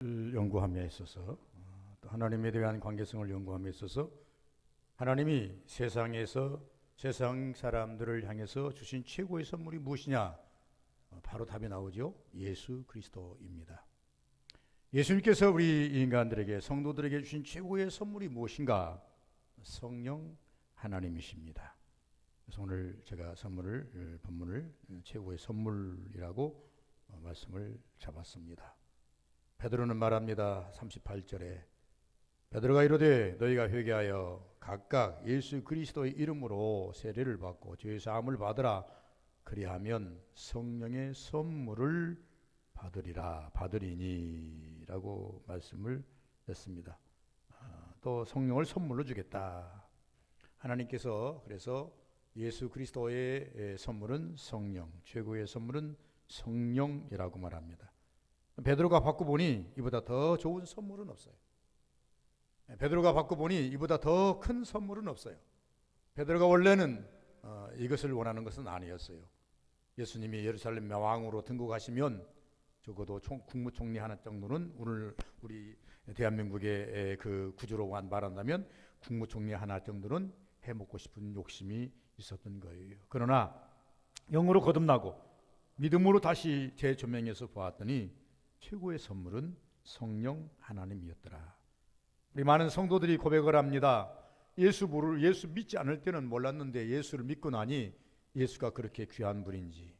연구함에 있어서 또 하나님에 대한 관계성을 연구함에 있어서 하나님이 세상에서 세상 사람들을 향해서 주신 최고의 선물이 무엇이냐? 바로 답이 나오죠. 예수 그리스도입니다. 예수님께서 우리 인간들에게 성도들에게 주신 최고의 선물이 무엇인가? 성령 하나님이십니다. 그래서 오늘 제가 본문을 최고의 선물이라고 말씀을 잡았습니다. 베드로는 말합니다. 38절에 베드로가 이르되 너희가 회개하여 각각 예수 그리스도의 이름으로 세례를 받고 죄 사함을 받으라. 그리하면 성령의 선물을 받으리니라고 말씀을 했습니다. 또 성령을 선물로 주겠다. 하나님께서 그래서 예수 그리스도의 선물은 성령, 최고의 선물은 성령이라고 말합니다. 베드로가 받고 보니 이보다 더 좋은 선물은 없어요. 베드로가 받고 보니 이보다 더 큰 선물은 없어요. 베드로가 원래는 이것을 원하는 것은 아니었어요. 예수님이 예루살렘 왕으로 등극하시면 적어도 국무총리 하나 정도는 오늘 우리 대한민국의 그 구조로 말한다면 국무총리 하나 정도는 해먹고 싶은 욕심이 있었던 거예요. 그러나 영으로 거듭나고 믿음으로 다시 재조명해서 보았더니 최고의 선물은 성령 하나님이었더라. 우리 많은 성도들이 고백을 합니다. 예수 믿지 않을 때는 몰랐는데 예수를 믿고 나니 예수가 그렇게 귀한 분인지,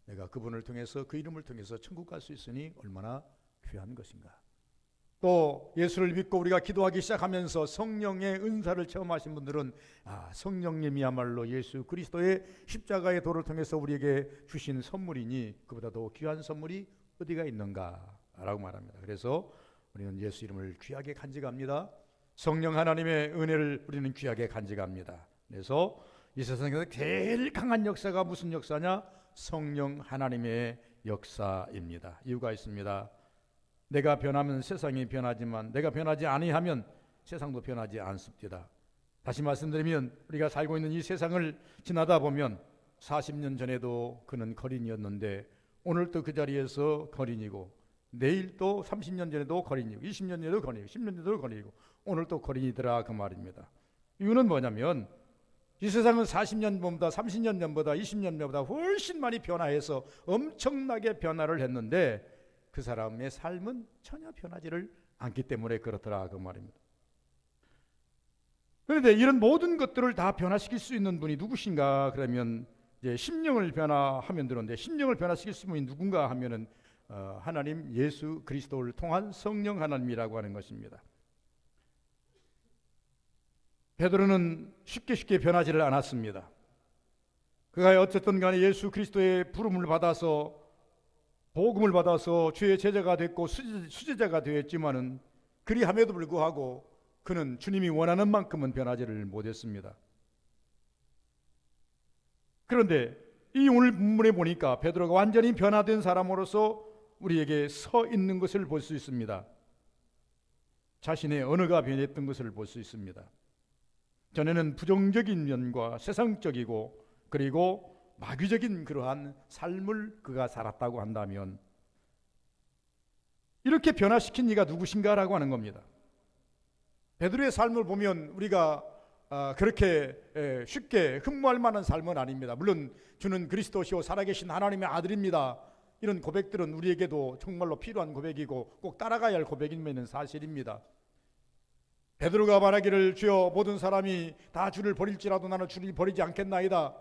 내가 그분을 통해서 그 이름을 통해서 천국 갈 수 있으니 얼마나 귀한 것인가. 또 예수를 믿고 우리가 기도하기 시작하면서 성령의 은사를 체험하신 분들은 성령님이야말로 예수 그리스도의 십자가의 도를 통해서 우리에게 주신 선물이니 그보다 더 귀한 선물이 어디가 있는가라고 말합니다. 그래서 우리는 예수 이름을 귀하게 간직합니다. 성령 하나님의 은혜를 우리는 귀하게 간직합니다. 그래서 이 세상에서 제일 강한 역사가 무슨 역사냐? 성령 하나님의 역사입니다. 이유가 있습니다. 내가 변하면 세상이 변하지만 내가 변하지 아니하면 세상도 변하지 않습니다. 다시 말씀드리면 우리가 살고 있는 이 세상을 지나다 보면 40년 전에도 그는 거린이었는데 오늘 또 그 자리에서 거린이고, 내일 또 30년 전에도 거린이고, 20년 전에도 거린이고, 10년 전에도 거린이고, 오늘 또 거린이더라 그 말입니다. 이유는 뭐냐면 이 세상은 40년 전보다 30년 전보다 20년 전보다 훨씬 많이 변화해서 엄청나게 변화를 했는데 그 사람의 삶은 전혀 변하지를 않기 때문에 그렇더라 그 말입니다. 그런데 이런 모든 것들을 다 변화시킬 수 있는 분이 누구신가? 그러면 이제 심령을 변화하면 되는데, 심령을 변화시킬 수 있는 분이 누군가 하면은 하나님 예수 그리스도를 통한 성령 하나님이라고 하는 것입니다. 베드로는 쉽게 변하지를 않았습니다. 그가 어쨌든 간에 예수 그리스도의 부름을 받아서 복음을 받아서 주의 제자가 됐고 수제자가 되었지만은 그리함에도 불구하고 그는 주님이 원하는 만큼은 변하지를 못했습니다. 그런데 이 오늘 본문에 보니까 베드로가 완전히 변화된 사람으로서 우리에게 서 있는 것을 볼 수 있습니다. 자신의 언어가 변했던 것을 볼 수 있습니다. 전에는 부정적인 면과 세상적이고 그리고 마귀적인 그러한 삶을 그가 살았다고 한다면 이렇게 변화시킨 이가 누구신가라고 하는 겁니다. 베드로의 삶을 보면 우리가 그렇게 쉽게 흠모할 만한 삶은 아닙니다. 물론 주는 그리스도시요 살아계신 하나님의 아들입니다. 이런 고백들은 우리에게도 정말로 필요한 고백이고 꼭 따라가야 할 고백임에는 사실입니다. 베드로가 말하기를 주여 모든 사람이 다 주를 버릴지라도 나는 주를 버리지 않겠나이다.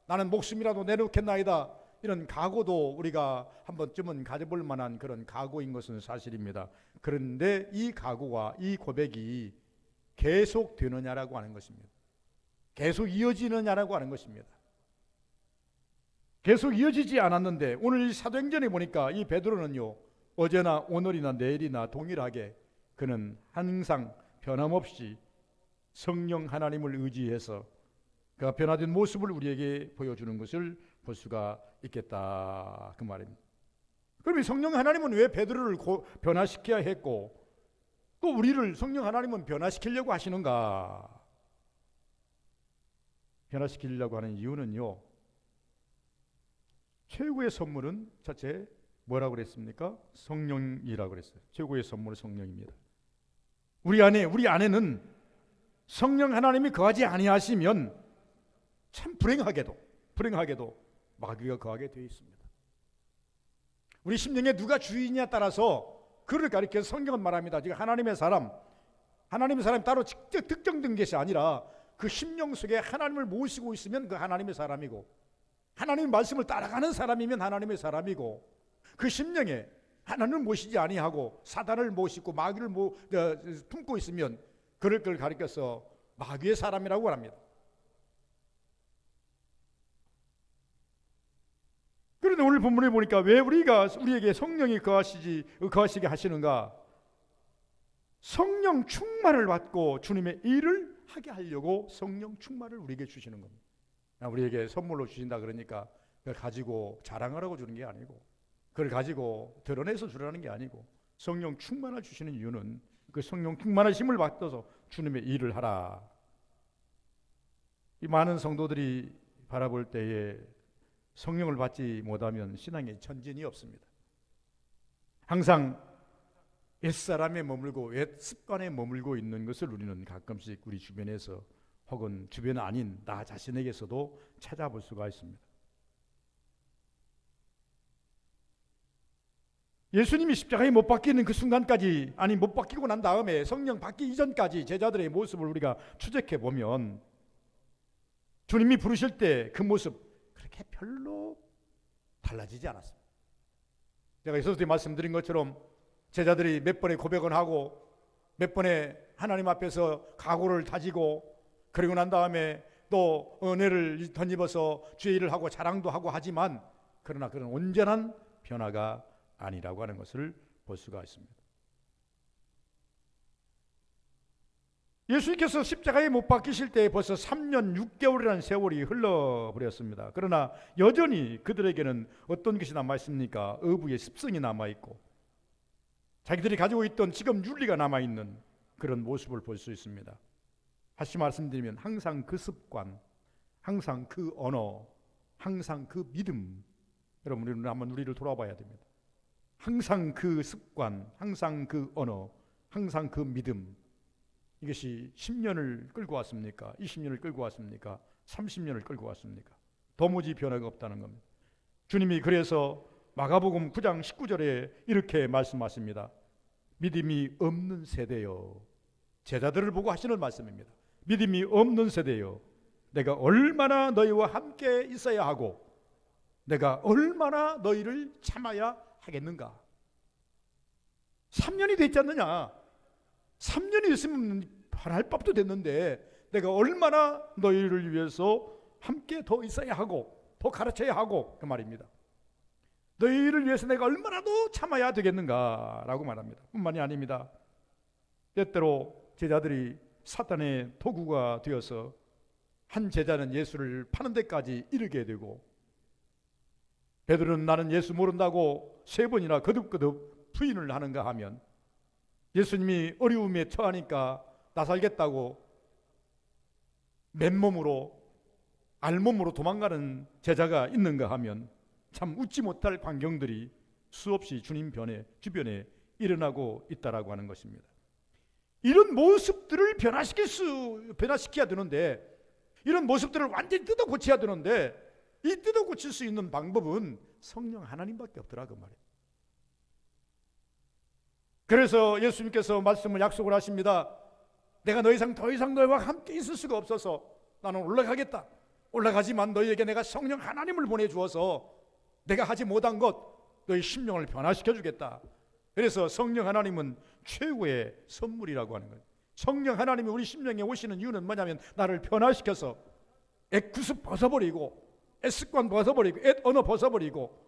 나는 목숨이라도 내놓겠나이다. 이런 각오도 우리가 한 번쯤은 가져볼 만한 그런 각오인 것은 사실입니다. 그런데 이 각오와 이 고백이 계속 되느냐라고 하는 것입니다. 계속 이어지느냐라고 하는 것입니다. 계속 이어지지 않았는데 오늘 이 사도행전에 보니까 이 베드로는요, 어제나 오늘이나 내일이나 동일하게 그는 항상 변함없이 성령 하나님을 의지해서 그가 변화된 모습을 우리에게 보여주는 것을 볼 수가 있겠다 그 말입니다. 그럼 이 성령 하나님은 왜 베드로를 변화시켜야 했고 또 우리를 성령 하나님은 변화시키려고 하시는가? 변화시키려고 하는 이유는요, 최고의 선물은 첫째 뭐라고 그랬습니까? 성령이라고 그랬어요. 최고의 선물은 성령입니다. 우리 안에는 성령 하나님이 거하지 아니하시면 참 불행하게도 마귀가 거하게 되어 있습니다. 우리 심령에 누가 주인이냐에 따라서 그를 가리켜서 성경은 말합니다. 지금 하나님의 사람이 따로 직접 특정된 것이 아니라 그 심령 속에 하나님을 모시고 있으면 그 하나님의 사람이고, 하나님의 말씀을 따라가는 사람이면 하나님의 사람이고, 그 심령에 하나님을 모시지 아니하고 사단을 모시고 마귀를 품고 있으면 그를 가리켜서 마귀의 사람이라고 합니다. 그런데 오늘 본문에 보니까 왜 우리에게 성령이 거하시게 하시는가? 성령 충만을 받고 주님의 일을 하게 하려고 성령 충만을 우리에게 주시는 겁니다. 우리에게 선물로 주신다 그러니까 그걸 가지고 자랑하라고 주는 게 아니고, 그걸 가지고 드러내서 주라는 게 아니고, 성령 충만을 주시는 이유는 그 성령 충만하심을 받아서 주님의 일을 하라. 이 많은 성도들이 바라볼 때에 성령을 받지 못하면 신앙에 전진이 없습니다. 항상 옛사람에 머물고 옛습관에 머물고 있는 것을 우리는 가끔씩 우리 주변에서 혹은 주변 아닌 나 자신에게서도 찾아볼 수가 있습니다. 예수님이 십자가에 못 박히는 그 순간까지, 아니 못 박히고 난 다음에 성령 받기 이전까지 제자들의 모습을 우리가 추적해 보면 주님이 부르실 때 그 모습 그렇게 별로 달라지지 않았습니다. 제가 이서부터 말씀드린 것처럼 제자들이 몇 번의 고백을 하고 몇 번의 하나님 앞에서 각오를 다지고, 그리고 난 다음에 또 은혜를 덧입어서 주의 일을 하고 자랑도 하고 하지만, 그러나 그런 온전한 변화가 아니라고 하는 것을 볼 수가 있습니다. 예수님께서 십자가에 못 박히실 때 벌써 3년 6개월이라는 세월이 흘러버렸습니다. 그러나 여전히 그들에게는 어떤 것이 남아있습니까? 어부의 습성이 남아있고 자기들이 가지고 있던 지금 윤리가 남아있는 그런 모습을 볼 수 있습니다. 다시 말씀드리면 항상 그 습관, 항상 그 언어, 항상 그 믿음, 여러분 우리는 한번 우리를 돌아봐야 됩니다. 항상 그 습관, 항상 그 언어, 항상 그 믿음, 이것이 10년을 끌고 왔습니까? 20년을 끌고 왔습니까? 30년을 끌고 왔습니까? 도무지 변화가 없다는 겁니다. 주님이 그래서 마가복음 9장 19절에 이렇게 말씀하십니다. 믿음이 없는 세대여. 제자들을 보고 하시는 말씀입니다. 믿음이 없는 세대여, 내가 얼마나 너희와 함께 있어야 하고 내가 얼마나 너희를 참아야 하겠는가. 3년이 됐지 않느냐. 3년이 됐으면 반할 법도 됐는데 내가 얼마나 너희를 위해서 함께 더 있어야 하고 더 가르쳐야 하고, 그 말입니다. 너희를 위해서 내가 얼마나 더 참아야 되겠는가 라고 말합니다. 뿐만이 아닙니다. 때때로 제자들이 사탄의 도구가 되어서 한 제자는 예수를 파는 데까지 이르게 되고, 베드로는 나는 예수 모른다고 3번이나 거듭거듭 부인을 하는가 하면, 예수님이 어려움에 처하니까 나 살겠다고 맨몸으로 알몸으로 도망가는 제자가 있는가 하면 참 웃지 못할 광경들이 수없이 주님 주변에 일어나고 있다라고 하는 것입니다. 이런 모습들을 변화시켜야 되는데, 이런 모습들을 완전히 뜯어 고쳐야 되는데, 이 뜯어 고칠 수 있는 방법은 성령 하나님밖에 없더라고 말이에요. 그래서 예수님께서 말씀을 약속을 하십니다. 내가 더 이상 너희와 함께 있을 수가 없어서 나는 올라가겠다. 올라가지만 너희에게 내가 성령 하나님을 보내주어서 내가 하지 못한 것 너희 심령을 변화시켜 주겠다. 그래서 성령 하나님은 최고의 선물이라고 하는 거예요. 성령 하나님이 우리 심령에 오시는 이유는 뭐냐면 나를 변화시켜서 애구습 벗어버리고 애습관 벗어버리고 언어 벗어버리고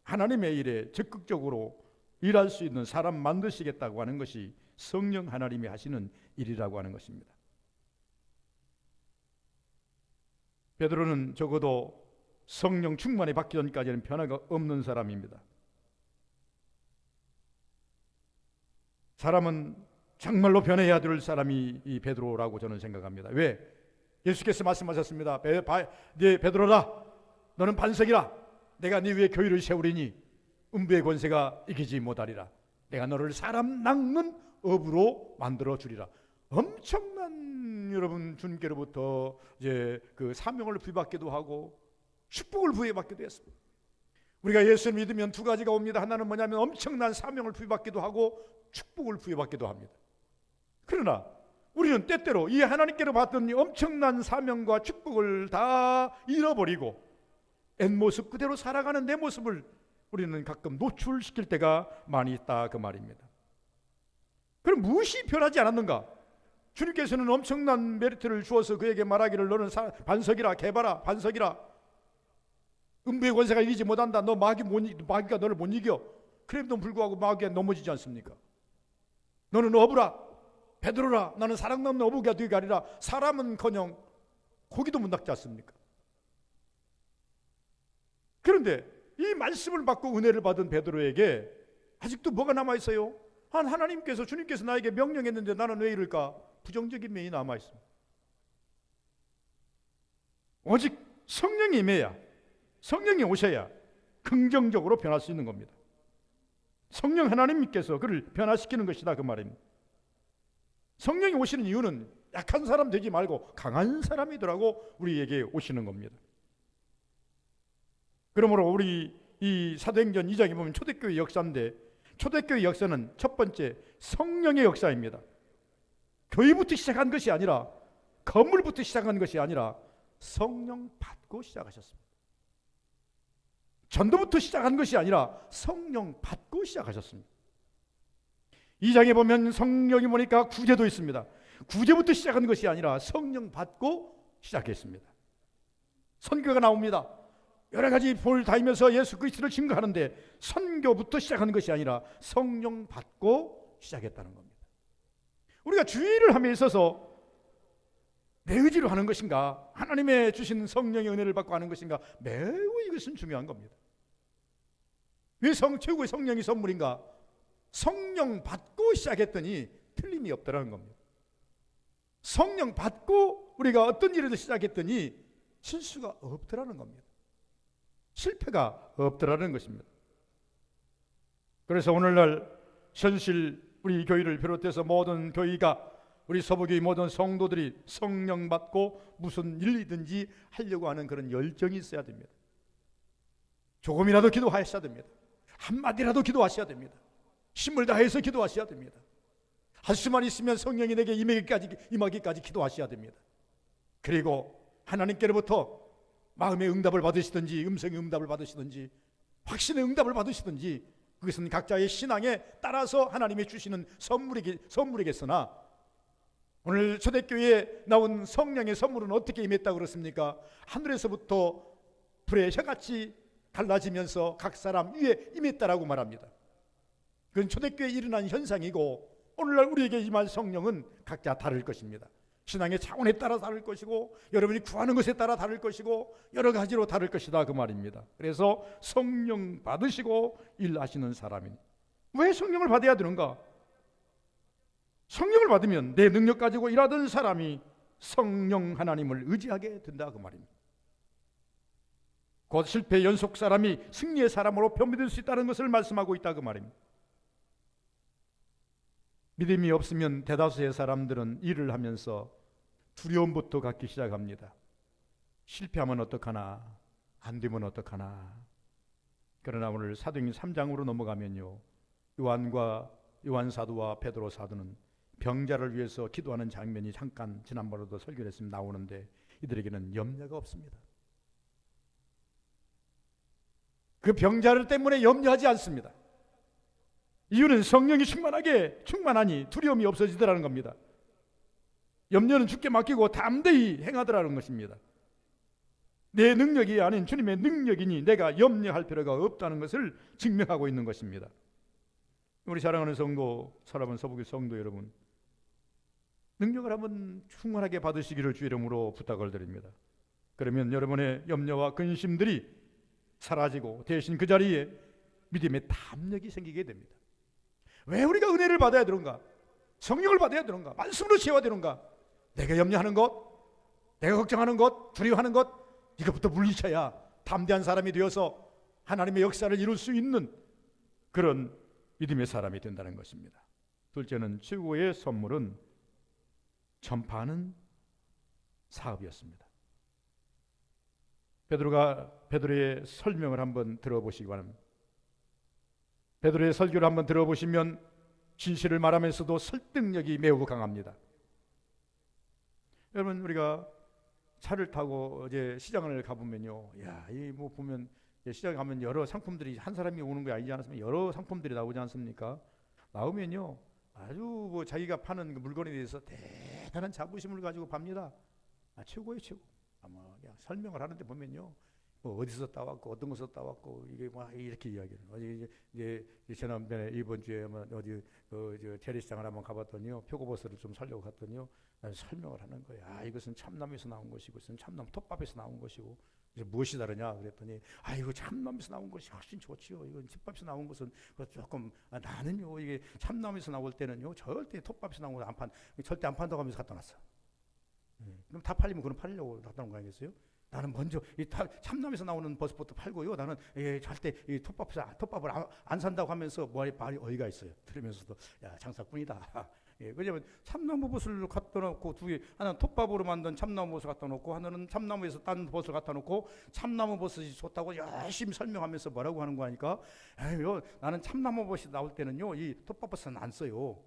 하나님의 일에 적극적으로 일할 수 있는 사람 만드시겠다고 하는 것이 성령 하나님이 하시는 일이라고 하는 것입니다. 베드로는 적어도 성령 충만이 받기 전까지는 변화가 없는 사람입니다. 사람은 정말로 변해야 될 사람이 이 베드로라고 저는 생각합니다. 왜? 예수께서 말씀하셨습니다. 네 베드로라, 너는 반석이라. 내가 네 위에 교회를 세우리니 음부의 권세가 이기지 못하리라. 내가 너를 사람 낚는 업으로 만들어 주리라. 엄청난 여러분 주님께로부터 이제 그 사명을 부여받기도 하고 축복을 부여받기도 했습니다. 우리가 예수를 믿으면 두 가지가 옵니다. 하나는 뭐냐면 엄청난 사명을 부여받기도 하고 축복을 부여받기도 합니다. 그러나 우리는 때때로 이 하나님께로 받던 이 엄청난 사명과 축복을 다 잃어버리고 옛모습 그대로 살아가는 내 모습을 우리는 가끔 노출시킬 때가 많이 있다 그 말입니다. 그럼 무엇이 변하지 않았는가? 주님께서는 엄청난 메리트를 주어서 그에게 말하기를 너는 반석이라, 개바라, 반석이라, 음부의 권세가 이기지 못한다. 너 마귀가 너를 못 이겨. 그럼에도 불구하고 마귀가 넘어지지 않습니까? 너는 어부라, 베드로라, 나는 사랑 넘는 어부가 되게 하리라. 사람은커녕 고기도 못 낚지 않습니까? 그런데 이 말씀을 받고 은혜를 받은 베드로에게 아직도 뭐가 남아있어요? 하나님께서 주님께서 나에게 명령했는데 나는 왜 이럴까? 부정적인 면이 남아있습니다. 오직 성령이 임해야, 성령이 오셔야 긍정적으로 변할 수 있는 겁니다. 성령 하나님께서 그를 변화시키는 것이다 그 말입니다. 성령이 오시는 이유는 약한 사람 되지 말고 강한 사람이더라고 우리에게 오시는 겁니다. 그러므로 우리 이 사도행전 2장에 보면 초대교회 역사인데, 초대교회 역사는 첫 번째 성령의 역사입니다. 교회부터 시작한 것이 아니라, 건물부터 시작한 것이 아니라 성령 받고 시작하셨습니다. 전도부터 시작한 것이 아니라 성령 받고 시작하셨습니다. 2장에 보면 성령이 보니까 구제도 있습니다. 구제부터 시작한 것이 아니라 성령 받고 시작했습니다. 선교가 나옵니다. 여러 가지 볼 다니면서 예수 그리스도를 증거하는데 선교부터 시작하는 것이 아니라 성령 받고 시작했다는 겁니다. 우리가 주의를 함에 있어서 내 의지로 하는 것인가, 하나님의 주신 성령의 은혜를 받고 하는 것인가, 매우 이것은 중요한 겁니다. 왜 최고의 성령이 선물인가? 성령 받고 시작했더니 틀림이 없더라는 겁니다. 성령 받고 우리가 어떤 일을 시작했더니 실수가 없더라는 겁니다. 실패가 없더라는 것입니다. 그래서 오늘날 현실 우리 교회를 비롯해서 모든 교회가, 우리 서부교회 모든 성도들이 성령 받고 무슨 일이든지 하려고 하는 그런 열정이 있어야 됩니다. 조금이라도 기도하셔야 됩니다. 한마디라도 기도하셔야 됩니다. 힘을 다해서 기도하셔야 됩니다. 할 수만 있으면 성령이 내게 임하기까지 기도하셔야 됩니다. 그리고 하나님께로부터 마음의 응답을 받으시든지 음성의 응답을 받으시든지 확신의 응답을 받으시든지 그것은 각자의 신앙에 따라서 하나님이 주시는 선물이겠으나, 오늘 초대교회에 나온 성령의 선물은 어떻게 임했다고 그렇습니까? 하늘에서부터 불의 혀같이 갈라지면서 각 사람 위에 임했다라고 말합니다. 그건 초대교회에 일어난 현상이고, 오늘날 우리에게 임할 성령은 각자 다를 것입니다. 신앙의 차원에 따라 다를 것이고, 여러분이 구하는 것에 따라 다를 것이고, 여러 가지로 다를 것이다 그 말입니다. 그래서 성령 받으시고 일하시는 사람인, 왜 성령을 받아야 되는가? 성령을 받으면 내 능력 가지고 일하던 사람이 성령 하나님을 의지하게 된다 그 말입니다. 곧 실패의 연속 사람이 승리의 사람으로 변화될 수 있다는 것을 말씀하고 있다 그 말입니다. 믿음이 없으면 대다수의 사람들은 일을 하면서 두려움부터 갖기 시작합니다. 실패하면 어떡하나, 안 되면 어떡하나. 그러나 오늘 사도행전 3장으로 넘어가면요, 요한 사도와 베드로 사도는 병자를 위해서 기도하는 장면이 잠깐 지난번에도 설교를 했으면 나오는데, 이들에게는 염려가 없습니다. 그 병자를 때문에 염려하지 않습니다. 이유는 성령이 충만하니 두려움이 없어지더라는 겁니다. 염려는 주께 맡기고 담대히 행하더라는 것입니다. 내 능력이 아닌 주님의 능력이니 내가 염려할 필요가 없다는 것을 증명하고 있는 것입니다. 우리 사랑하는 성도, 사랑하는 서부교회 성도 여러분, 능력을 한번 충만하게 받으시기를 주 이름으로 부탁을 드립니다. 그러면 여러분의 염려와 근심들이 사라지고 대신 그 자리에 믿음의 담력이 생기게 됩니다. 왜 우리가 은혜를 받아야 되는가? 성령을 받아야 되는가? 말씀으로 채워야 되는가? 내가 염려하는 것, 내가 걱정하는 것, 두려워하는 것, 이것부터 물리쳐야 담대한 사람이 되어서 하나님의 역사를 이룰 수 있는 그런 믿음의 사람이 된다는 것입니다. 둘째는 최고의 선물은 전파하는 사업이었습니다. 베드로의 설명을 한번 들어보시기 바랍니다. 베드로의 설교를 한번 들어보시면 진실을 말하면서도 설득력이 매우 강합니다. 여러분, 우리가 차를 타고 이제 시장을 가보면요, 이 뭐 보면 시장에 가면 여러 상품들이, 한 사람이 오는 게 아니지 않습니까? 여러 상품들이 나오지 않습니까? 나오면요, 아주 뭐 자기가 파는 그 물건에 대해서 대단한 자부심을 가지고 팝니다. 최고예요, 최고. 아마 그냥 설명을 하는데 보면요, 뭐 어디서 따왔고 어떤 것에서 따왔고 이게 막 이렇게 이야기를. 이제 지난번에 이번 주에 어디 재래시장을 한번 가봤더니요, 표고버섯을 좀 사려고 갔더니요, 설명을 하는 거예요. 이것은 참나무에서 나온 것이고, 이것은 참나무 톱밥에서 나온 것이고, 이제 무엇이 다르냐 그랬더니, 이거 참나무에서 나온 것이 훨씬 좋지요. 이건 집밥에서 나온 것은 조금, 나는요, 이게 참나무에서 나올 때는요, 절대 톱밥에서 나온 거 절대 안 판다고 하면서 갖다 놨어. 그럼 다 팔리면 그럼 팔려고 갖다 놓은 거 아니겠어요? 나는 먼저 참나무에서 나오는 버섯부터 팔고요, 나는 절대 톱밥을 안 산다고 하면서 말이 어이가 있어요. 들으면서도 장사꾼이다. 왜냐하면 참나무 버섯을 갖다 놓고 하나는 톱밥으로 만든 참나무 버섯 갖다 놓고, 하나는 참나무에서 딴 버섯을 갖다 놓고 참나무 버섯이 좋다고 열심히 설명하면서 뭐라고 하는 거 아니까, 나는 참나무 버섯이 나올 때는요, 이 톱밥 버섯은 안 써요.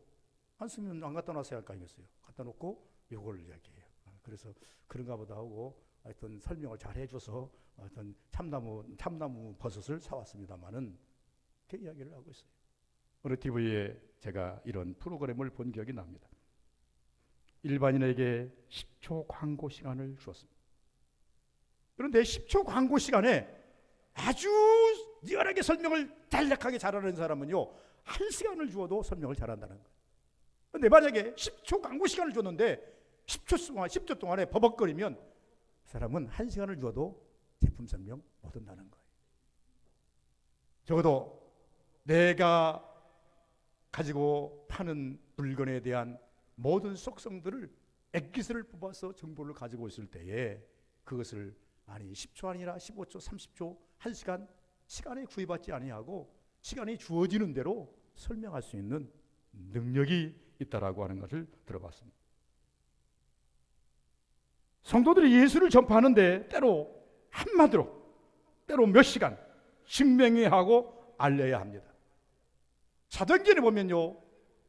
안 쓰면 안 갖다 놨어야 할 거 아니겠어요. 갖다 놓고 요걸 이야기해요. 그래서 그런가 보다 하고 하여튼 설명을 잘 해줘서 어떤 참나무 버섯을 사왔습니다만은 그 이야기를 하고 있어요. 어느 TV에 제가 이런 프로그램을 본 기억이 납니다. 일반인에게 10초 광고 시간을 주었습니다. 그런데 10초 광고 시간에 아주 리얼하게 설명을 간략하게 잘하는 사람은요, 1시간을 주어도 설명을 잘한다는 거예요. 그런데 만약에 10초 광고 시간을 줬는데 10초 동안에 버벅거리면 그 사람은 1시간을 주어도 제품 설명 못 한다는 거예요. 적어도 내가 가지고 파는 물건에 대한 모든 속성들을 액기스를 뽑아서 정보를 가지고 있을 때에 그것을 10초 아니라 15초, 30초, 1시간 시간에 구애받지 아니하고 시간이 주어지는 대로 설명할 수 있는 능력이 있다라고 하는 것을 들어봤습니다. 성도들이 예수를 전파하는데 때로 한마디로, 때로 몇 시간 증명해야 하고 알려야 합니다. 사도행전에 보면요,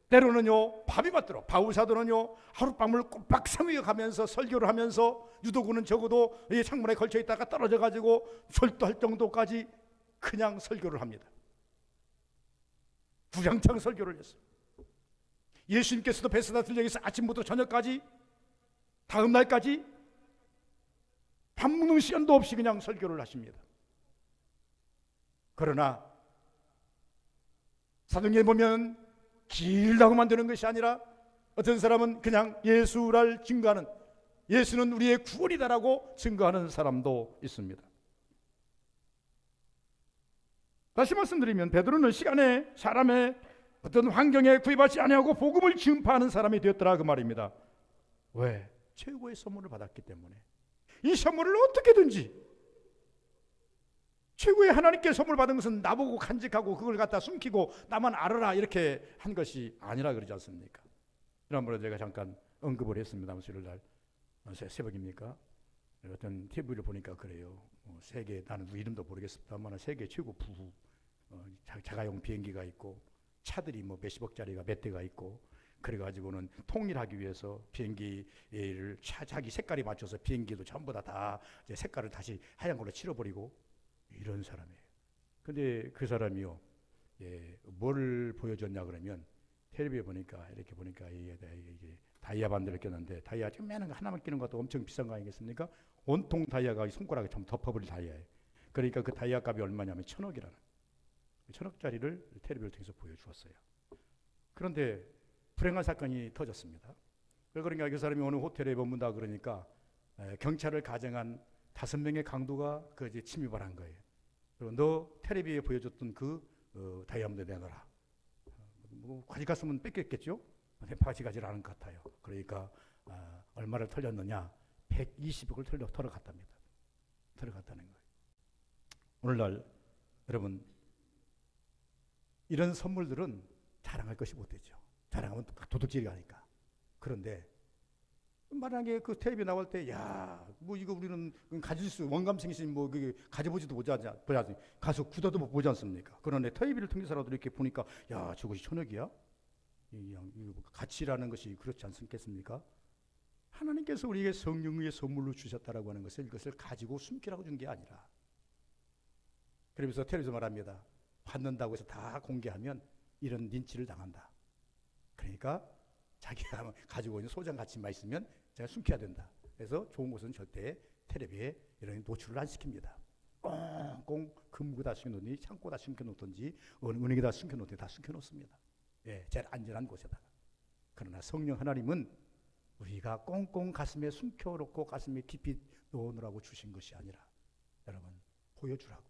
때로는요 밤이 맞도록 바울 사도는요 하룻밤을 꼬박 삼위에 가면서 설교를 하면서 유도구는 적어도 이 창문에 걸쳐 있다가 떨어져 가지고 절도할 정도까지 그냥 설교를 합니다. 구장창 설교를 했어요. 예수님께서도 베스다 들녘에서 아침부터 저녁까지, 다음 날까지 밥 먹는 시간도 없이 그냥 설교를 하십니다. 그러나 사도행전에 보면 길다고 만드는 것이 아니라 어떤 사람은 그냥 예수를 증거하는, 예수는 우리의 구원이다라고 증거하는 사람도 있습니다. 다시 말씀드리면 베드로는 시간에, 사람의 어떤 환경에 구애받지 아니하고 복음을 증파하는 사람이 되었더라 그 말입니다. 왜? 최고의 선물을 받았기 때문에. 이 선물을 어떻게든지, 최고의 하나님께 선물 받은 것은 나보고 간직하고 그걸 갖다 숨기고 나만 알아라 이렇게 한 것이 아니라 그러지 않습니까? 지난번에 제가 잠깐 언급을 했습니다. 수요일날 새벽입니까? 어떤 TV를 보니까 그래요. 세계, 나는 이름도 모르겠습니다만 세계 최고 부부, 자가용 비행기가 있고 차들이 뭐 몇십억짜리가 몇 대가 있고, 그래가지고는 통일하기 위해서 비행기를 자기 색깔에 맞춰서 비행기도 전부 다 색깔을 다시 하얀 걸로 칠해버리고 이런 사람이에요. 근데 그 사람이요, 뭘 보여줬냐 그러면 텔레비에 보니까 이렇게 보니까 이게 다이아 반대를 꼈는데, 다이아 조그마한 거 하나만 끼는 것도 엄청 비싼 거 아니겠습니까? 온통 다이아가 손가락에 좀 덮어버릴 다이아예요. 그러니까 그 다이아 값이 얼마냐면 1,000억이라는, 1,000억짜리를 텔레비를 통해서 보여주었어요. 그런데 불행한 사건이 터졌습니다. 그러니까 그 사람이 어느 호텔에 머문다 그러니까 경찰을 가정한 5명의 강도가 그 이제 침입을 한 거예요. 그리고 너 텔레비에 보여줬던 그 다이아몬드 내놔라. 뭐 가져갔으면 뺏겼겠죠? 가져가지를 않은 것 같아요. 그러니까 얼마를 털렸느냐? 120억을 털어갔답니다. 털어갔다는 거예요. 오늘날 여러분, 이런 선물들은 자랑할 것이 못 되죠. 자랑하면 도둑질이 가니까. 그런데 만약에 그 텔레비에 나올 때, 야, 뭐 이거 우리는 가질 수, 원감생신 뭐 그게 가져보지도 못하지, 가서 구도도 못 보지 않습니까? 그런데 텔레비를 통해서라도 이렇게 보니까, 야, 저것이 천억이야? 이 가치라는 것이 그렇지 않겠습니까? 하나님께서 우리에게 성령의 선물로 주셨다라고 하는 것을 이것을 가지고 숨기라고 준 게 아니라, 그러면서 텔레비에서 말합니다. 받는다고 해서 다 공개하면 이런 린치를 당한다. 그러니까 자기가 가지고 있는 소장 가치만 있으면 제가 숨겨야 된다. 그래서 좋은 것은 절대 텔레비에 이런 노출을 안 시킵니다. 꽁꽁 금고다 숨겨놓든지 창고다 숨겨놓든지 어느 은행에다 숨겨놓든지 다 숨겨놓습니다. 예, 제일 안전한 곳에다가. 그러나 성령 하나님은 우리가 꽁꽁 가슴에 숨겨놓고 가슴에 깊이 넣어놓으라고 주신 것이 아니라 여러분 보여주라고.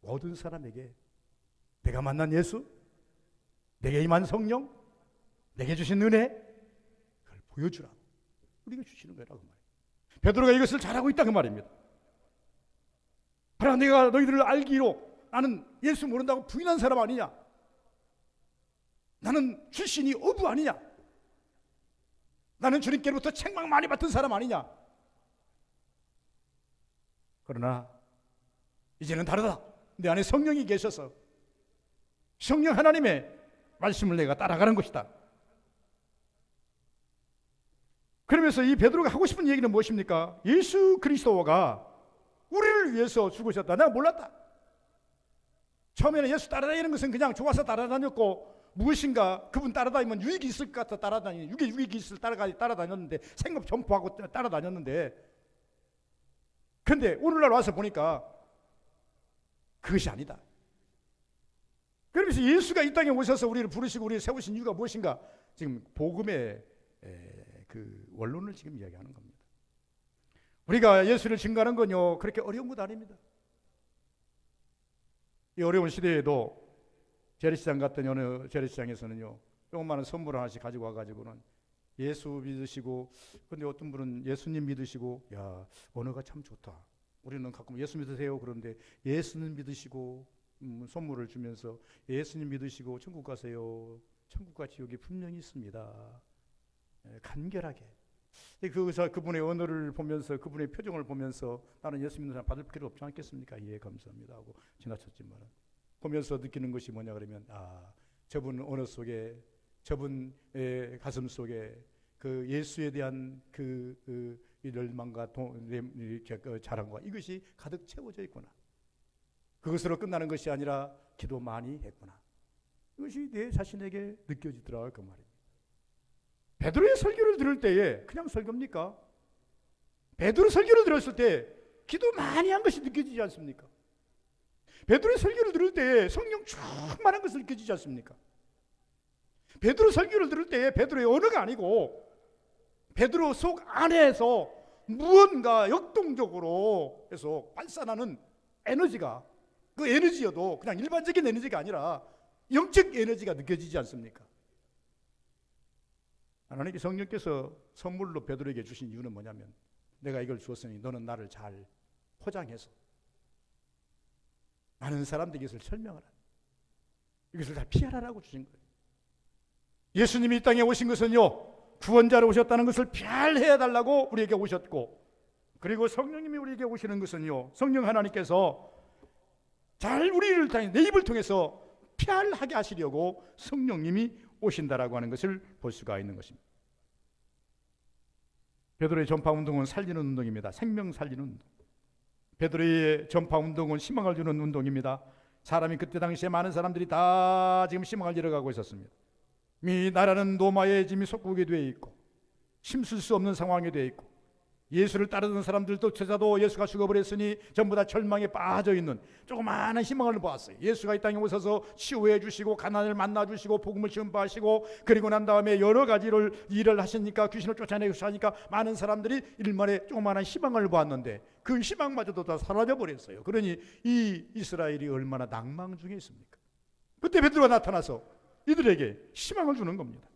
모든 사람에게 내가 만난 예수, 내게 임한 성령, 내게 주신 은혜, 그걸 보여주라고 우리가 주시는 거라고 말이에요. 베드로가 이것을 잘하고 있다 그 말입니다. 그러나 내가 너희들을 알기로 나는 예수 모른다고 부인한 사람 아니냐? 나는 출신이 어부 아니냐? 나는 주님께로부터 책망 많이 받은 사람 아니냐? 그러나 이제는 다르다. 내 안에 성령이 계셔서 성령 하나님의 말씀을 내가 따라가는 것이다. 그러면서 이 베드로가 하고 싶은 얘기는 무엇입니까? 예수 그리스도가 우리를 위해서 죽으셨다. 내가 몰랐다. 처음에는 예수 따라다니는 것은 그냥 좋아서 따라다녔고 무엇인가 그분 따라다니면 유익이 있을 것 같아 따라다니는 유익이 있을 따라다녔는데 생업 전포하고 따라다녔는데 그런데 오늘날 와서 보니까 그것이 아니다. 그러면서 예수가 이 땅에 오셔서 우리를 부르시고 우리를 세우신 이유가 무엇인가? 지금 복음의 그 원론을 지금 이야기하는 겁니다. 우리가 예수를 증거하는 건요 그렇게 어려운 것 아닙니다. 이 어려운 시대에도 재래시장 같은 어느 재래시장에서는요 조그마한 선물 하나씩 가지고 와가지고는 예수 믿으시고, 근데 어떤 분은 예수님 믿으시고, 야 언어가 참 좋다. 우리는 가끔 예수 믿으세요 그런데 예수는 믿으시고 선물을 주면서 예수님 믿으시고 천국 가세요. 천국과 지옥이 분명히 있습니다. 간결하게. 그래서 그분의 언어를 보면서 그분의 표정을 보면서 나는 예수 믿는 사람 받을 필요 없지 않겠습니까? 예 감사합니다 하고 지나쳤지만 보면서 느끼는 것이 뭐냐 그러면 저분 언어 속에 저분의 가슴 속에 그 예수에 대한 그 열망과 자랑과 이것이 가득 채워져 있구나. 그것으로 끝나는 것이 아니라 기도 많이 했구나. 이것이 내 자신에게 느껴지더라 그 말입니다. 베드로의 설교를 들을 때에 그냥 설교입니까? 베드로 설교를 들었을 때 기도 많이 한 것이 느껴지지 않습니까? 베드로의 설교를 들을 때에 성령 충만한 것을 느껴지지 않습니까? 베드로 설교를 들을 때에 베드로의 언어가 아니고 베드로 속 안에서 무언가 역동적으로 해서 발산하는 에너지가 그 에너지여도 그냥 일반적인 에너지가 아니라 영적 에너지가 느껴지지 않습니까? 하나님께 성령께서 선물로 베드로에게 주신 이유는 뭐냐면 내가 이걸 주었으니 너는 나를 잘 포장해서 많은 사람들에게 이것을 설명하라. 이것을 다 피하라고 주신 거예요. 예수님이 이 땅에 오신 것은요 구원자로 오셨다는 것을 피할해달라고 우리에게 오셨고, 그리고 성령님이 우리에게 오시는 것은요 성령 하나님께서 잘 우리를 내 입을 통해서 피할하게 하시려고 성령님이 오신다라고 하는 것을 볼 수가 있는 것입니다. 베드로의 전파 운동은 살리는 운동입니다. 생명 살리는 운동. 베드로의 전파 운동은 희망을 주는 운동입니다. 사람이 그때 당시에 많은 사람들이 다 지금 희망을 잃어가고 있었습니다. 이 나라는 노마의 짐이 속국이 되어 있고 힘쓸 수 없는 상황이 되어 있고 예수를 따르던 사람들도 저자도 예수가 죽어버렸으니 전부 다 절망에 빠져 있는 조그마한 희망을 보았어요. 예수가 이 땅에 오셔서 치유해 주시고 가난을 만나 주시고 복음을 전파하시고 그리고 난 다음에 여러 가지를 일을 하시니까 귀신을 쫓아내고 하니까 많은 사람들이 일만에 조그마한 희망을 보았는데 그 희망마저도 다 사라져 버렸어요. 그러니 이 이스라엘이 얼마나 낭망 중에 있습니까? 그때 베드로가 나타나서 이들에게 희망을 주는 겁니다.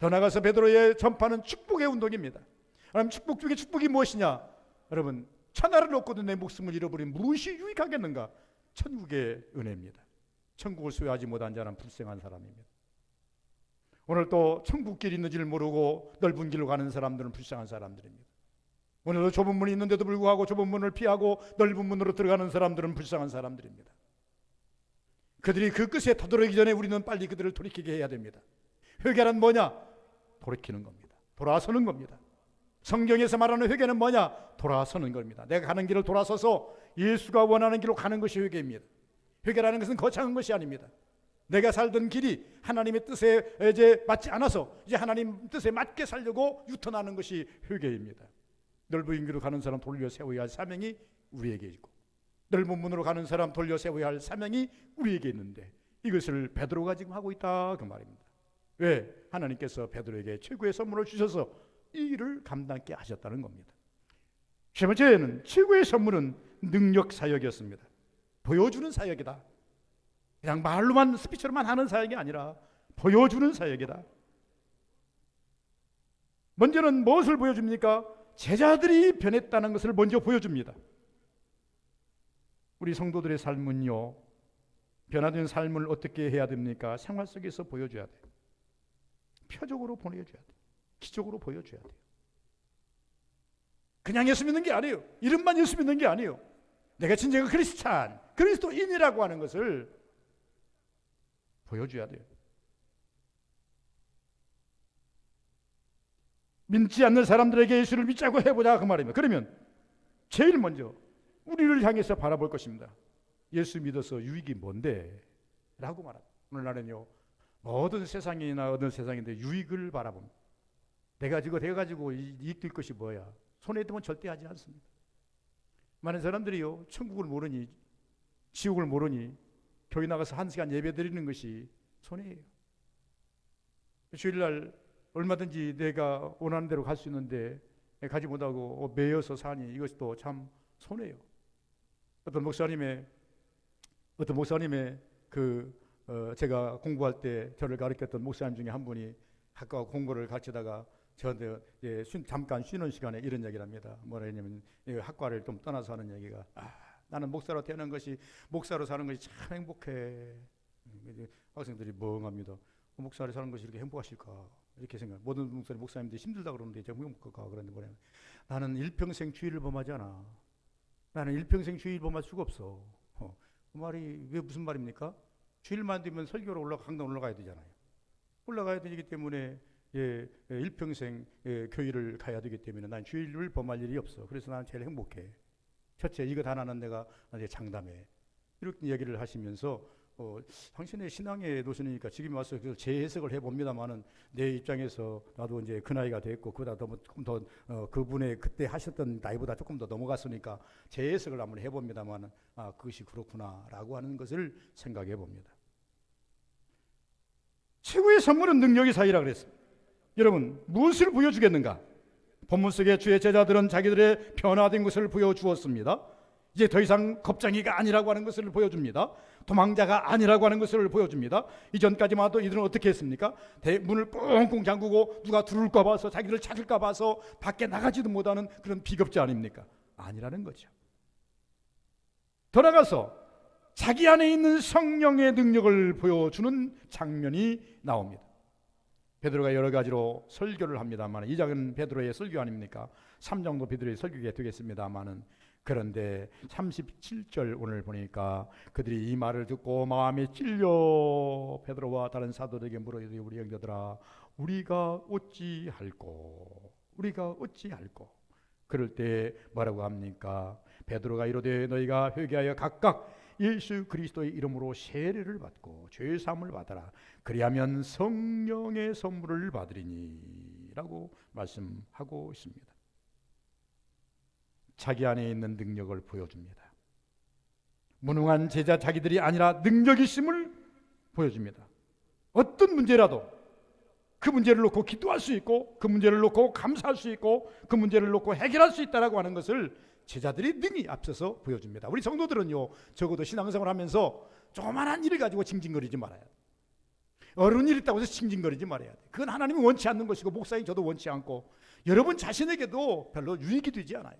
더 나아가서 베드로의 전파는 축복의 운동입니다. 그럼 축복 중에 축복이 무엇이냐? 여러분 천하를 얻고도 내 목숨을 잃어버린 무엇이 유익하겠는가? 천국의 은혜입니다. 천국을 소유하지 못한 자는 불쌍한 사람입니다. 오늘 또 천국길이 있는지를 모르고 넓은 길로 가는 사람들은 불쌍한 사람들입니다. 오늘도 좁은 문이 있는데도 불구하고 좁은 문을 피하고 넓은 문으로 들어가는 사람들은 불쌍한 사람들입니다. 그들이 그 끝에 터들어오기 전에 우리는 빨리 그들을 돌이키게 해야 됩니다. 회개란 뭐냐? 돌이키는 겁니다. 돌아서는 겁니다. 성경에서 말하는 회개는 뭐냐? 돌아서는 겁니다. 내가 가는 길을 돌아서서 예수가 원하는 길로 가는 것이 회개입니다. 회개라는 것은 거창한 것이 아닙니다. 내가 살던 길이 하나님의 뜻에 이제 맞지 않아서 이제 하나님 뜻에 맞게 살려고 유턴하는 것이 회개입니다. 넓은 길로 가는 사람 돌려 세워야 할 사명이 우리에게 있고, 넓은 문으로 가는 사람 돌려 세워야 할 사명이 우리에게 있는데, 이것을 베드로가 지금 하고 있다 그 말입니다. 왜? 하나님께서 베드로에게 최고의 선물을 주셔서 이 일을 감당케 하셨다는 겁니다. 세 번째는 최고의 선물은 능력 사역이었습니다. 보여주는 사역이다. 그냥 말로만 스피처로만 하는 사역이 아니라 보여주는 사역이다. 먼저는 무엇을 보여줍니까? 제자들이 변했다는 것을 먼저 보여줍니다. 우리 성도들의 삶은요, 변화된 삶을 어떻게 해야 됩니까? 생활 속에서 보여줘야 돼요. 표적으로 보여줘야 돼요. 기적으로 보여줘야 돼요. 그냥 예수 믿는 게 아니에요. 이름만 예수 믿는 게 아니에요. 내가 진정한 크리스찬, 그리스도인이라고 하는 것을 보여줘야 돼요. 믿지 않는 사람들에게 예수를 믿자고 해보자 그 말입니다. 그러면 제일 먼저 우리를 향해서 바라볼 것입니다. 예수 믿어서 유익이 뭔데? 라고 말합니다. 오늘날은요, 모든 세상이나 어느 세상인데 유익을 바라봅니다. 내가 가지고 이익될 것이 뭐야? 손에 들면 절대 하지 않습니다. 많은 사람들이요, 천국을 모르니 지옥을 모르니 교회 나가서 1시간 예배 드리는 것이 손해예요. 주일날 얼마든지 내가 원하는 대로 갈 수 있는데 가지 못하고 매여서 사니 이것이 또 참 손해예요. 어떤 목사님의 제가 공부할 때 저를 가르쳤던 목사님 중에 한 분이 학과 공부를 가르치다가 저한테 잠깐 쉬는 시간에 이런 얘기를 합니다. 뭐라 했냐면, 학과를 좀 떠나서 하는 얘기가, 나는 목사로 태어난 것이, 목사로 사는 것이 참 행복해. 학생들이 멍합니다. 목사로 사는 것이 이렇게 행복하실까? 이렇게 생각. 모든 목사님들이 힘들다 그러는데 제가 행복할까? 그런데 뭐냐면, 나는 일평생 주일을 범하지 않아. 나는 일평생 주일 범할 수가 없어. 그 말이 왜 무슨 말입니까? 주일만 되면 설교로 강당 올라가야 되잖아요. 올라가야 되기 때문에 일평생 교회를 가야 되기 때문에 난 주일을 범할 일이 없어. 그래서 나는 제일 행복해. 첫째, 이것 하나는 내가 장담해. 이렇게 얘기를 하시면서 당신의 신앙의 노선이니까 지금 와서 재해석을 해봅니다만은 내 입장에서 나도 이제 그 나이가 됐고 그보다 조금 더 그분의 그때 하셨던 나이보다 조금 더 넘어갔으니까 재해석을 한번 해봅니다만은 그것이 그렇구나라고 하는 것을 생각해 봅니다. 최고의 선물은 능력의 사이라 그랬습니다. 여러분, 무엇을 보여주겠는가? 본문 속에 주의 제자들은 자기들의 변화된 것을 보여주었습니다. 이제 더 이상 겁쟁이가 아니라고 하는 것을 보여줍니다. 도망자가 아니라고 하는 것을 보여줍니다. 이전까지만 해도 이들은 어떻게 했습니까? 문을 꽁꽁 잠그고 누가 들어올까 봐서, 자기를 찾을까 봐서 밖에 나가지도 못하는 그런 비겁자 아닙니까? 아니라는 거죠. 돌아가서 자기 안에 있는 성령의 능력을 보여주는 장면이 나옵니다. 베드로가 여러 가지로 설교를 합니다만, 이 작은 베드로의 설교 아닙니까? 3장도 베드로의 설교가 되겠습니다만은, 그런데 37절 오늘 보니까 그들이 이 말을 듣고 마음에 찔려 베드로와 다른 사도들에게 물어이르되, 우리 형제들아, 우리가 어찌할꼬? 그럴 때 뭐라고 합니까? 베드로가 이르되, 너희가 회개하여 각각 예수 그리스도의 이름으로 세례를 받고 죄 사함을 받아라. 그리하면 성령의 선물을 받으리니 라고 말씀하고 있습니다. 자기 안에 있는 능력을 보여줍니다. 무능한 제자 자기들이 아니라 능력 있음을 보여줍니다. 어떤 문제라도 그 문제를 놓고 기도할 수 있고, 그 문제를 놓고 감사할 수 있고, 그 문제를 놓고 해결할 수 있다라고 하는 것을 제자들이 능히 앞서서 보여줍니다. 우리 성도들은요, 적어도 신앙생활 하면서 조그만한 일을 가지고 징징거리지 말아야 돼. 어려운 일 있다고 해서 징징거리지 말아야 돼. 그건 하나님이 원치 않는 것이고 목사인 저도 원치 않고 여러분 자신에게도 별로 유익이 되지 않아요.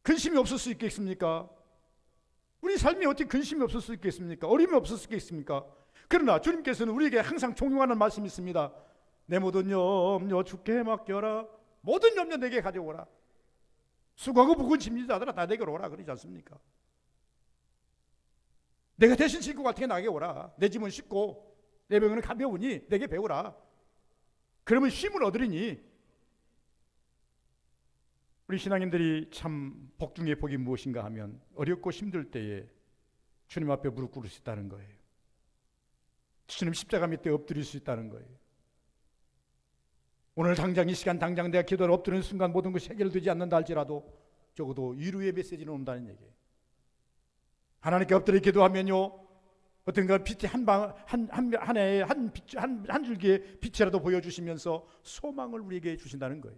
근심이 없을 수 있겠습니까? 우리 삶에 어떻게 근심이 없을 수 있겠습니까? 어려움이 없을 수 있겠습니까? 그러나 주님께서는 우리에게 항상 종용하는 말씀이 있습니다. 내 모든 염려 주께 맡겨라. 모든 염려 내게 가져오라. 수고하고 무거운 짐진 자들아 다 내게로 오라 그러지 않습니까? 내가 대신 질 것 같으니 나에게 오라. 내 짐은 쉽고 내 병은 가벼우니 내게 배우라. 그러면 쉼을 얻으리니. 우리 신앙인들이 참 복 중에 복이 무엇인가 하면 어렵고 힘들 때에 주님 앞에 무릎 꿇을 수 있다는 거예요. 주님 십자가 밑에 엎드릴 수 있다는 거예요. 오늘 당장 이 시간 당장 내가 기도를 엎드리는 순간 모든 것이 해결되지 않는다 할지라도 적어도 위로의 메시지는 온다는 얘기예요. 하나님께 엎드려 기도하면요, 어떤가 빛이 한 해에 한 줄기의 빛이라도 보여주시면서 소망을 우리에게 주신다는 거예요.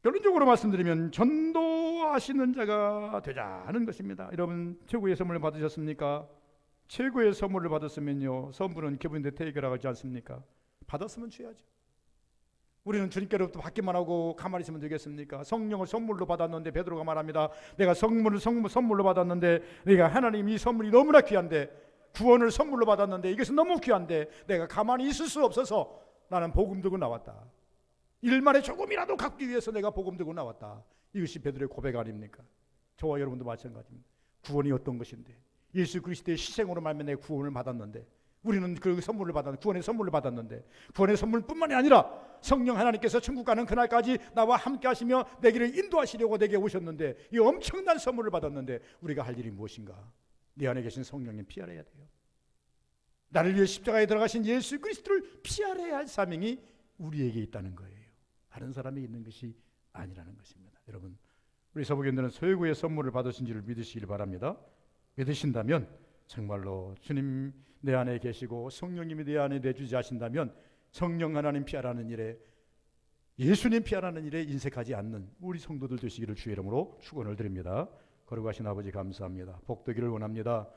결론적으로 말씀드리면 전도하시는 자가 되자는 것입니다. 여러분 최고의 선물을 받으셨습니까? 최고의 선물을 받았으면요, 선물은 기분인데 테이크라고 하지 않습니까? 받았으면 줘야죠. 우리는 주님께로부터 받기만 하고 가만히 있으면 되겠습니까? 성령을 선물로 받았는데 베드로가 말합니다. 내가 선물로 받았는데, 내가 하나님 이 선물이 너무나 귀한데, 구원을 선물로 받았는데 이것은 너무 귀한데 내가 가만히 있을 수 없어서 나는 복음 들고 나왔다. 일만에 조금이라도 갖기 위해서 내가 복음 들고 나왔다. 이것이 베드로의 고백 아닙니까? 저와 여러분도 마찬가지입니다. 구원이 어떤 것인데, 예수 그리스도의 희생으로 말미암아 내가 구원을 받았는데, 우리는 그 선물을 받았는데, 구원의 선물을 받았는데, 구원의 선물뿐만이 아니라 성령 하나님께서 천국 가는 그날까지 나와 함께 하시며 내 길을 인도하시려고 내게 오셨는데, 이 엄청난 선물을 받았는데 우리가 할 일이 무엇인가? 내 안에 계신 성령님 피하려야 돼요. 나를 위해 십자가에 들어가신 예수 그리스도를 피하려야 할 사명이 우리에게 있다는 거예요. 다른 사람이 있는 것이 아니라는 것입니다. 여러분, 우리 서부교인들은 최고의 선물을 받으신 줄을 믿으시길 바랍니다. 믿으신다면 정말로 주님 내 안에 계시고 성령님이 내 안에 내주자신다면 성령 하나님 피하라는 일에, 예수님 피하라는 일에 인색하지 않는 우리 성도들 되시기를 주의 이름으로 축원을 드립니다. 거룩하신 아버지 감사합니다. 복되기를 원합니다.